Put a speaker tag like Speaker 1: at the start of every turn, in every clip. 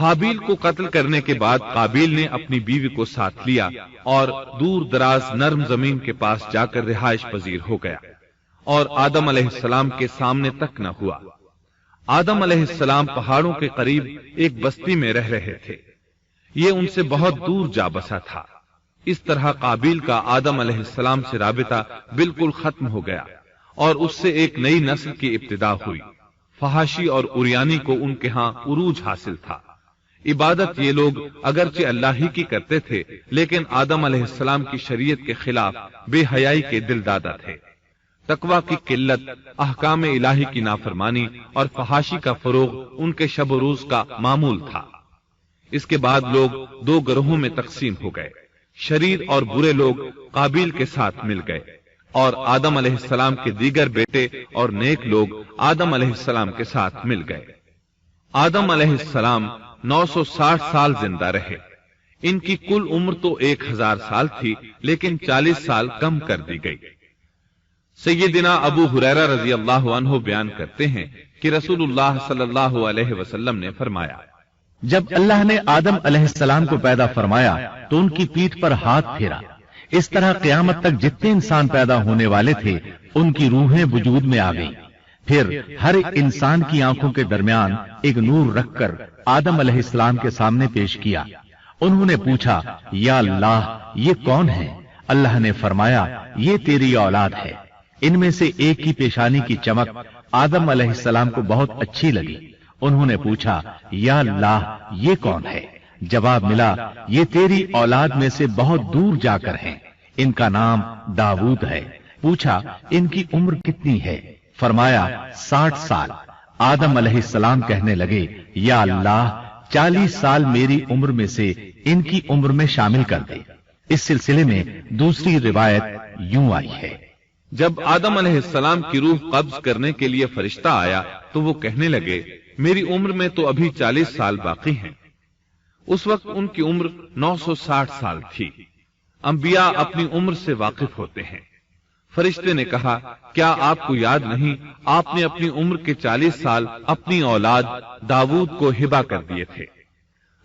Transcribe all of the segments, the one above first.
Speaker 1: حابیل کو قتل کرنے کے بعد قابیل نے اپنی بیوی کو ساتھ لیا اور دور دراز نرم زمین کے پاس جا کر رہائش پذیر ہو گیا اور آدم علیہ السلام کے سامنے تک نہ ہوا۔ آدم علیہ السلام پہاڑوں کے قریب ایک بستی میں رہ رہے تھے، یہ ان سے بہت دور جا بسا تھا۔ اس طرح قابیل کا آدم علیہ السلام سے رابطہ بالکل ختم ہو گیا اور اس سے ایک نئی نسل کی ابتدا ہوئی۔ فحاشی اور اریانی کو ان کے ہاں عروج حاصل تھا۔ عبادت یہ لوگ اگرچہ اللہ ہی کی کرتے تھے، لیکن آدم علیہ السلام کی شریعت کے خلاف بے حیائی کے دل دادا تھے۔ تقوی کی قلت، احکام الہی کی نافرمانی اور فحاشی کا فروغ ان کے شب و روز کا معمول تھا۔ اس کے بعد لوگ دو گروہوں میں تقسیم ہو گئے۔ شریر اور برے لوگ قابیل کے ساتھ مل گئے اور آدم علیہ السلام کے دیگر بیٹے اور نیک لوگ آدم علیہ السلام کے ساتھ مل گئے۔ آدم علیہ السلام 960 سال زندہ رہے۔ ان کی کل عمر تو 1000 سال تھی، لیکن 40 سال کم کر دی گئی۔ سیدنا ابو ہریرہ رضی اللہ عنہ بیان کرتے ہیں کہ رسول اللہ صلی اللہ علیہ وسلم نے فرمایا،
Speaker 2: جب اللہ نے آدم علیہ السلام کو پیدا فرمایا تو ان کی پیٹھ پر ہاتھ پھیرا۔ اس طرح قیامت تک جتنے انسان پیدا ہونے والے تھے ان کی روحیں وجود میں آ گئیں۔ پھر ہر ایک انسان کی آنکھوں کے درمیان ایک نور رکھ کر آدم علیہ السلام کے سامنے پیش کیا۔ انہوں نے پوچھا، یا اللہ یہ کون ہے؟ اللہ نے فرمایا، یہ تیری اولاد ہے۔ ان میں سے ایک کی پیشانی کی چمک آدم علیہ السلام کو بہت اچھی لگی۔ انہوں نے پوچھا، یا اللہ یہ کون ہے؟ جواب ملا، یہ تیری اولاد میں سے بہت دور جا کر ہیں، ان کا نام داؤد ہے۔ پوچھا، ان کی عمر کتنی ہے؟ فرمایا 60 سال۔ آدم علیہ السلام کہنے لگے، یا اللہ 40 سال میری عمر میں سے ان کی عمر میں شامل کر دے۔ اس سلسلے میں دوسری روایت یوں آئی ہے،
Speaker 1: جب آدم علیہ السلام کی روح قبض کرنے کے لیے فرشتہ آیا تو وہ کہنے لگے، میری عمر میں تو ابھی 40 سال باقی ہیں۔ اس وقت ان کی عمر 960 سال تھی۔ انبیاء اپنی عمر سے واقف ہوتے ہیں۔ فرشتے نے کہا، کیا آپ کو یاد نہیں آپ نے اپنی عمر کے 40 سال اپنی اولاد داؤد کو ہبہ کر دیے تھے؟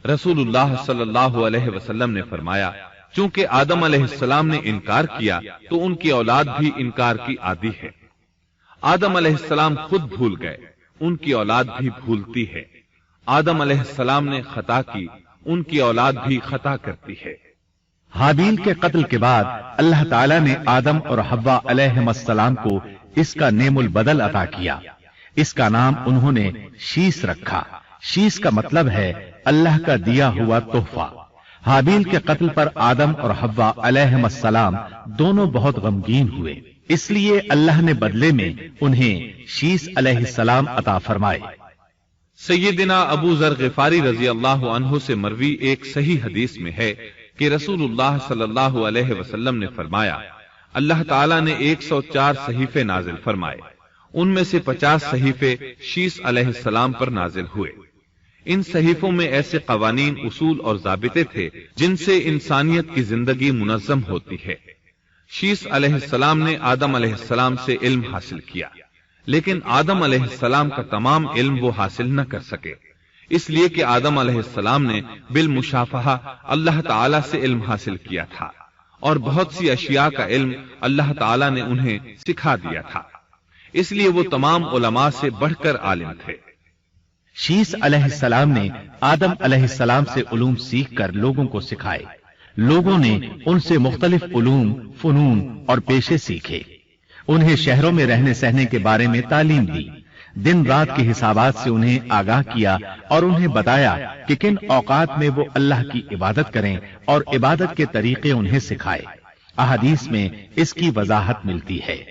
Speaker 1: رسول اللہ صلی اللہ علیہ وسلم نے فرمایا، چونکہ آدم علیہ السلام نے انکار کیا تو ان کی اولاد بھی انکار کی عادی ہے۔ آدم علیہ السلام خود بھول گئے، ان کی اولاد بھی بھولتی ہے۔ آدم علیہ السلام نے خطا کی، ان کی اولاد بھی خطا کرتی ہے۔
Speaker 2: حابیل کے قتل کے بعد اللہ تعالیٰ نے آدم اور حوا علیہ السلام کو اس کا نعم البدل عطا کیا۔ اس کا نام انہوں نے شیس رکھا۔ شیس کا مطلب ہے اللہ کا دیا ہوا تحفہ۔ حابیل کے قتل پر آدم اور حوا علیہ السلام دونوں بہت غمگین ہوئے، اس لیے اللہ نے بدلے میں انہیں شیس علیہ السلام عطا فرمائے۔
Speaker 1: سیدنا ابو ذر غفاری رضی اللہ عنہ سے مروی ایک صحیح حدیث میں ہے کہ رسول اللہ صلی اللہ علیہ وسلم نے فرمایا، اللہ تعالیٰ نے 104 صحیفے نازل فرمائے، ان میں سے 50 صحیفے شیس علیہ السلام پر نازل ہوئے۔ ان صحیفوں میں ایسے قوانین، اصول اور ضابطے تھے جن سے انسانیت کی زندگی منظم ہوتی ہے۔ شیس علیہ السلام نے آدم علیہ السلام سے علم حاصل کیا، لیکن آدم علیہ السلام کا تمام علم وہ حاصل نہ کر سکے، اس لیے کہ آدم علیہ السلام نے بالمشافہہ اللہ تعالی سے علم حاصل کیا تھا اور بہت سی اشیاء کا علم اللہ تعالی نے انہیں سکھا دیا تھا، اس لیے وہ تمام علماء سے بڑھ کر عالم تھے۔
Speaker 2: شیس علیہ السلام نے آدم علیہ السلام سے علوم سیکھ کر لوگوں کو سکھائے۔ لوگوں نے ان سے مختلف علوم، فنون اور پیشے سیکھے۔ انہیں شہروں میں رہنے سہنے کے بارے میں تعلیم دی، دن رات کے حسابات سے انہیں آگاہ کیا اور انہیں بتایا کہ کن اوقات میں وہ اللہ کی عبادت کریں اور عبادت کے طریقے انہیں سکھائے۔ احادیث میں اس کی وضاحت ملتی ہے۔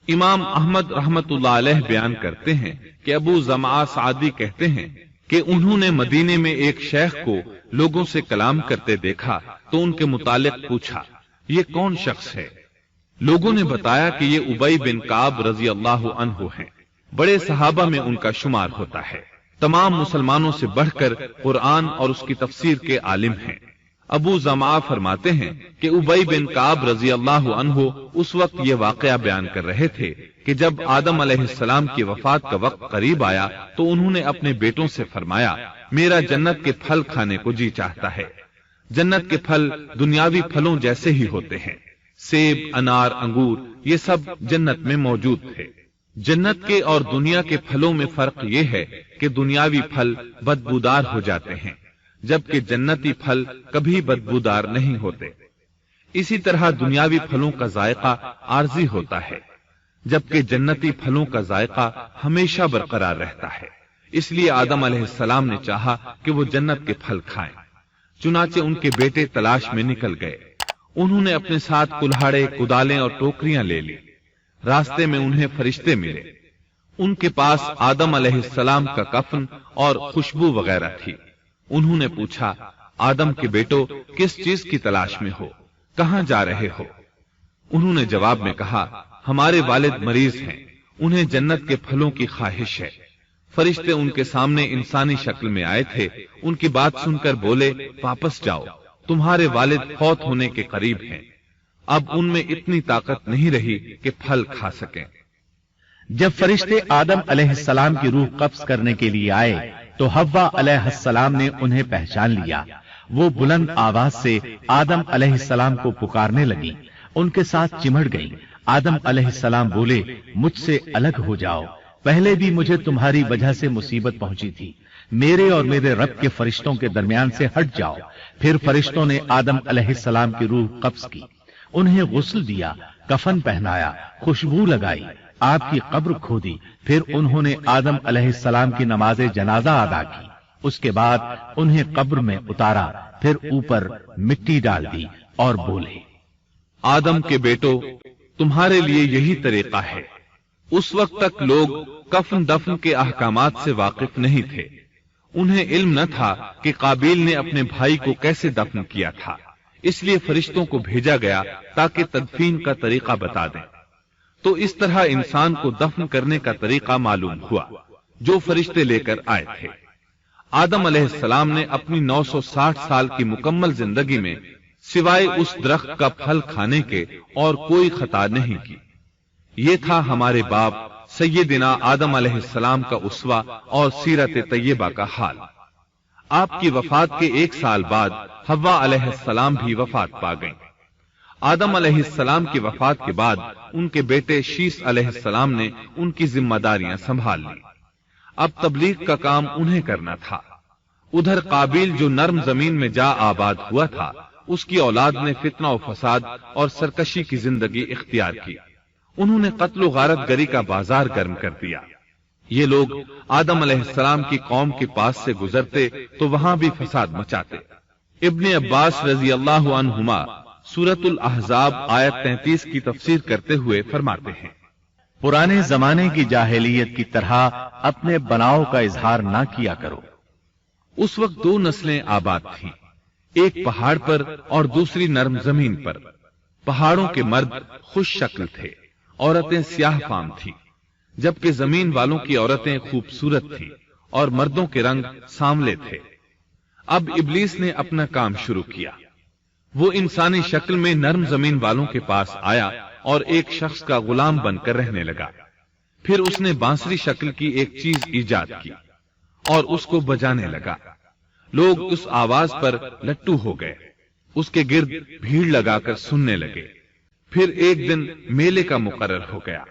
Speaker 1: امام احمد رحمت اللہ علیہ بیان کرتے ہیں کہ ابو زمعہ سعدی کہتے ہیں کہ انہوں نے مدینے میں ایک شیخ کو لوگوں سے کلام کرتے دیکھا تو ان کے متعلق پوچھا، یہ کون شخص ہے؟ لوگوں نے بتایا کہ یہ ابی بن کعب رضی اللہ عنہ ہیں، بڑے صحابہ میں ان کا شمار ہوتا ہے، تمام مسلمانوں سے بڑھ کر قرآن اور اس کی تفسیر کے عالم ہیں۔ ابو زمعہ فرماتے ہیں کہ ابی بن کعب رضی اللہ عنہ اس وقت یہ واقعہ بیان کر رہے تھے کہ جب آدم علیہ السلام کی وفات کا وقت قریب آیا تو انہوں نے اپنے بیٹوں سے فرمایا میرا جنت کے پھل کھانے کو جی چاہتا ہے۔ جنت کے پھل دنیاوی پھلوں جیسے ہی ہوتے ہیں، سیب، انار، انگور، یہ سب جنت میں موجود تھے۔ جنت کے اور دنیا کے پھلوں میں فرق یہ ہے کہ دنیاوی پھل بدبودار ہو جاتے ہیں، جبکہ جنتی پھل کبھی بدبودار نہیں ہوتے۔ اسی طرح دنیاوی پھلوں کا ذائقہ عارضی ہوتا ہے، جبکہ جنتی پھلوں کا ذائقہ ہمیشہ برقرار رہتا ہے۔ اس لیے آدم علیہ السلام نے چاہا کہ وہ جنت کے پھل کھائیں۔ چنانچہ ان کے بیٹے تلاش میں نکل گئے۔ انہوں نے اپنے ساتھ کلہاڑے، کدالیں اور ٹوکریاں لے لی۔ راستے میں انہیں فرشتے ملے۔ ان کے پاس آدم علیہ السلام کا کفن اور خوشبو وغیرہ تھی۔ انہوں نے پوچھا، آدم کے بیٹو، کس چیز کی تلاش میں ہو؟ کہاں جا رہے ہو؟ انہوں نے جواب میں کہا، ہمارے والد مریض ہیں، انہیں جنت کے پھلوں کی خواہش ہے۔ فرشتے ان کے سامنے انسانی شکل میں آئے تھے۔ ان کی بات سن کر بولے، واپس جاؤ، تمہارے والد فوت ہونے کے قریب ہیں۔ اب ان میں اتنی طاقت نہیں رہی کہ پھل کھا سکیں۔
Speaker 2: جب فرشتے آدم علیہ السلام کی روح قبض کرنے کے لیے آئے تو حوا علیہ السلام نے انہیں پہچان لیا۔ وہ بلند آواز سے آدم علیہ السلام کو پکارنے لگی، ان کے ساتھ چمڑ گئی۔ آدم علیہ السلام بولے، مجھ سے الگ ہو جاؤ، پہلے بھی مجھے تمہاری وجہ سے مصیبت پہنچی تھی، میرے اور میرے رب کے فرشتوں کے درمیان سے ہٹ جاؤ۔ پھر فرشتوں نے آدم علیہ السلام کی روح قبض کی، انہیں غسل دیا، کفن پہنایا، خوشبو لگائی، آپ کی قبر کھودی۔ پھر انہوں نے آدم علیہ السلام کی نماز جنازہ ادا کی۔ اس کے بعد انہیں قبر میں اتارا، پھر اوپر مٹی ڈال دی اور بولے،
Speaker 1: آدم کے بیٹو، تمہارے لیے یہی طریقہ ہے۔ اس وقت تک لوگ کفن دفن کے احکامات سے واقف نہیں تھے۔ انہیں علم نہ تھا کہ قابیل نے اپنے بھائی کو کیسے دفن کیا تھا، اس لیے فرشتوں کو بھیجا گیا تاکہ تدفین کا طریقہ بتا دیں۔ تو اس طرح انسان کو دفن کرنے کا طریقہ معلوم ہوا جو فرشتے لے کر آئے تھے۔ آدم علیہ السلام نے اپنی 960 سال کی مکمل زندگی میں سوائے اس درخت کا پھل کھانے کے اور کوئی خطا نہیں کی۔ یہ تھا ہمارے باپ سیدنا آدم علیہ السلام کا اسوہ اور سیرت طیبہ کا حال۔ آپ کی وفات کے 1 سال بعد حوا علیہ السلام بھی وفات پا گئیں۔ آدم علیہ السلام کی وفات کے بعد ان کے بیٹے شیس علیہ السلام نے ان کی ذمہ داریاں سنبھال لی۔ اب تبلیغ کا کام انہیں کرنا تھا۔ ادھر قابیل جو نرم زمین میں جا آباد ہوا تھا، اس کی اولاد نے فتنہ و فساد اور سرکشی کی زندگی اختیار کی۔ انہوں نے قتل و غارت گری کا بازار گرم کر دیا۔ یہ لوگ آدم علیہ السلام کی قوم کے پاس سے گزرتے تو وہاں بھی فساد مچاتے۔ ابن عباس رضی اللہ عنہما سورۃ الاحزاب آیت 33 کی تفسیر کرتے ہوئے فرماتے ہیں،
Speaker 2: پرانے زمانے کی جاہلیت کی طرح اپنے بناؤ کا اظہار نہ کیا کرو۔
Speaker 1: اس وقت 2 نسلیں آباد تھیں، ایک پہاڑ پر اور دوسری نرم زمین پر۔ پہاڑوں کے مرد خوش شکل تھے، عورتیں سیاہ فام تھیں، جبکہ زمین والوں کی عورتیں خوبصورت تھیں اور مردوں کے رنگ سانولے تھے۔ اب ابلیس نے اپنا کام شروع کیا۔ وہ انسانی شکل میں نرم زمین والوں کے پاس آیا اور ایک شخص کا غلام بن کر رہنے لگا۔ پھر اس نے بانسری شکل کی ایک چیز ایجاد کی اور اس کو بجانے لگا۔ لوگ اس آواز پر لٹو ہو گئے، اس کے گرد بھیڑ لگا کر سننے لگے۔ پھر ایک دن میلے کا مقرر ہو گیا،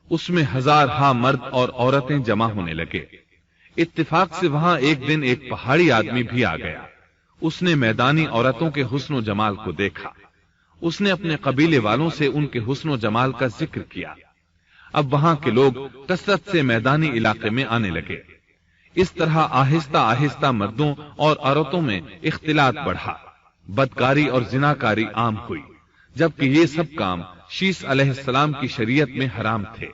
Speaker 1: اس میں 1000 مرد اور عورتیں جمع ہونے لگے۔ اتفاق سے وہاں ایک دن ایک پہاڑی آدمی بھی آ گیا۔ اس نے میدانی عورتوں کے حسن و جمال کو دیکھا۔ اس نے اپنے قبیلے والوں سے ان کے حسن و جمال کا ذکر کیا۔ اب وہاں کے لوگ کثرت سے میدانی علاقے میں آنے لگے۔ اس طرح آہستہ آہستہ مردوں اور عورتوں میں اختلاط بڑھا، بدکاری اور زناکاری عام ہوئی، جبکہ یہ سب کام شیس علیہ السلام کی شریعت میں حرام تھے۔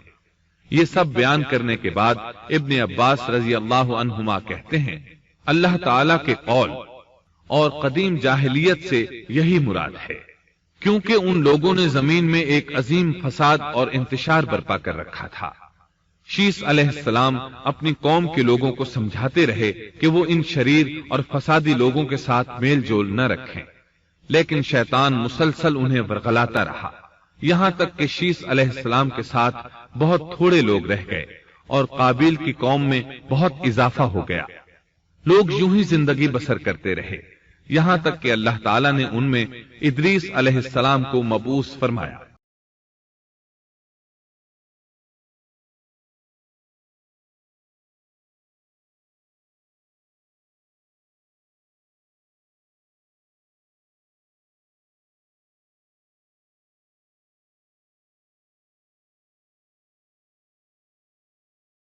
Speaker 1: یہ سب بیان کرنے کے بعد ابن عباس رضی اللہ عنہما کہتے ہیں، اللہ تعالی کے قول اور قدیم جاہلیت سے یہی مراد ہے، کیونکہ ان لوگوں نے زمین میں ایک عظیم فساد اور انتشار برپا کر رکھا تھا۔ شیس علیہ السلام اپنی قوم کے لوگوں کو سمجھاتے رہے کہ وہ ان شریر اور فسادی لوگوں کے ساتھ میل جول نہ رکھیں، لیکن شیطان مسلسل انہیں ورغلاتا رہا، یہاں تک کہ شیس علیہ السلام کے ساتھ بہت تھوڑے لوگ رہ گئے اور قابیل کی قوم میں بہت اضافہ ہو گیا۔ لوگ یوں ہی زندگی بسر کرتے رہے یہاں تک کہ اللہ تعالیٰ نے ان میں ادریس علیہ السلام کو مبعوث فرمایا۔